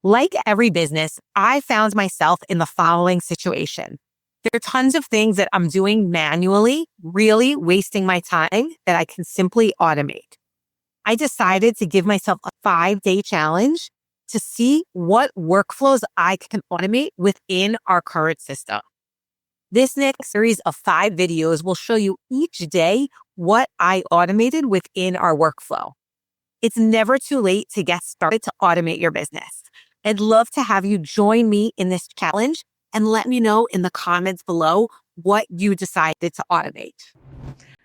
Like every business, I found myself in the following situation. There are tons of things that I'm doing manually, really wasting my time that I can simply automate. I decided to give myself a 5-day challenge to see what workflows I can automate within our current system. This next series of 5 videos will show you each day what I automated within our workflow. It's never too late to get started to automate your business. I'd love to have you join me in this challenge and let me know in the comments below what you decided to automate.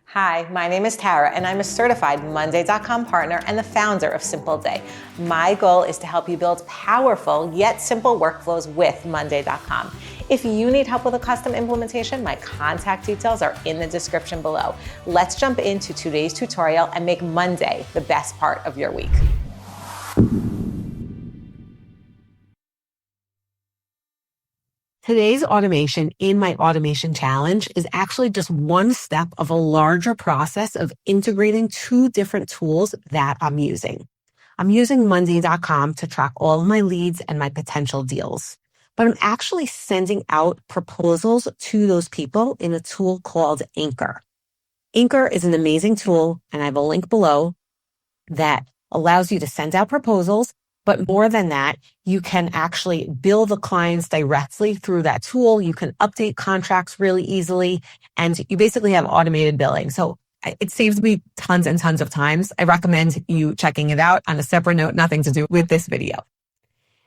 Hi, my name is Tara, and I'm a certified Monday.com partner and the founder of Simpleday. My goal is to help you build powerful yet simple workflows with Monday.com. If you need help with a custom implementation, my contact details are in the description below. Let's jump into today's tutorial and make Monday the best part of your week. Today's automation in my automation challenge is actually just one step of a larger process of integrating 2 different tools that I'm using. I'm using Monday.com to track all of my leads and my potential deals, but I'm actually sending out proposals to those people in a tool called Anchor. Anchor is an amazing tool, and I have a link below that allows you to send out proposals. But more than that, you can actually bill the clients directly through that tool. You can update contracts really easily, and you basically have automated billing. So it saves me tons and tons of times. I recommend you checking it out on a separate note, nothing to do with this video.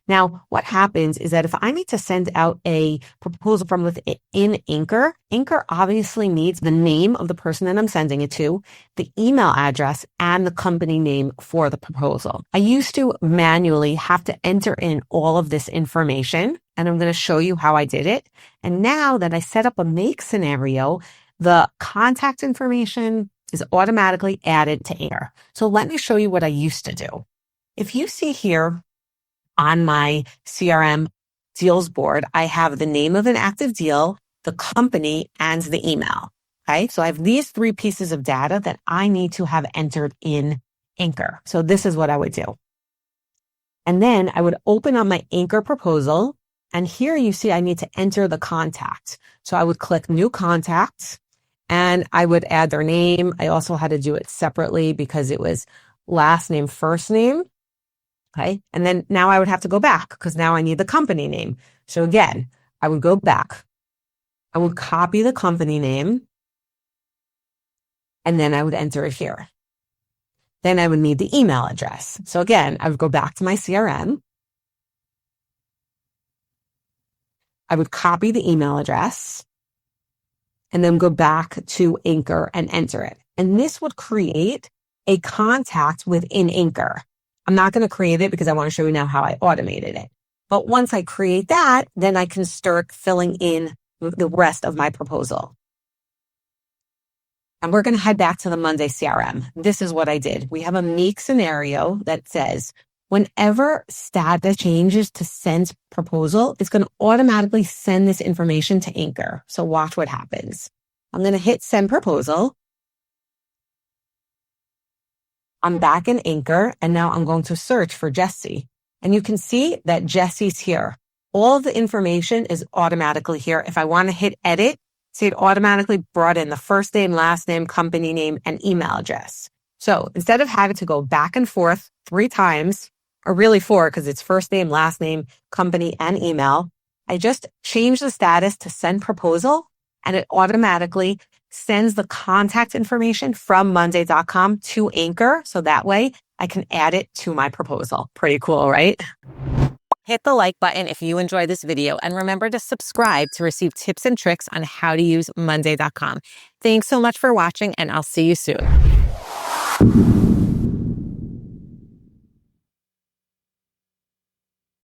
Now, what happens is that if I need to send out a proposal from within Anchor, Anchor obviously needs the name of the person that I'm sending it to, the email address, and the company name for the proposal. I used to manually have to enter in all of this information, and I'm going to show you how I did it. And now that I set up a make scenario, the contact information is automatically added to Anchor. So let me show you what I used to do. If you see here, on my CRM deals board, I have the name of an active deal, the company, and the email. Okay. So I have these 3 pieces of data that I need to have entered in Anchor. So this is what I would do. And then I would open up my Anchor proposal. And here you see I need to enter the contact. So I would click new contact and I would add their name. I also had to do it separately because it was last name, first name. Okay. And then now I would have to go back because now I need the company name. So again, I would go back. I would copy the company name and then I would enter it here. Then I would need the email address. So again, I would go back to my CRM. I would copy the email address and then go back to Anchor and enter it. And this would create a contact within Anchor. I'm not going to create it because I want to show you now how I automated it. But once I create that, then I can start filling in the rest of my proposal. And we're going to head back to the Monday CRM. This is what I did. We have a make scenario that says, whenever status changes to send proposal, it's going to automatically send this information to Anchor. So watch what happens. I'm going to hit send proposal. I'm back in Anchor, and now I'm going to search for Jesse. And you can see that Jesse's here. All of the information is automatically here. If I want to hit edit, see it automatically brought in the first name, last name, company name, and email address. So instead of having to go back and forth 3 times, or really 4 because it's first name, last name, company, and email, I just change the status to send proposal, and it automatically sends the contact information from Monday.com to Anchor. So that way I can add it to my proposal. Pretty cool, right? Hit the like button if you enjoyed this video, and remember to subscribe to receive tips and tricks on how to use Monday.com. Thanks so much for watching, and I'll see you soon.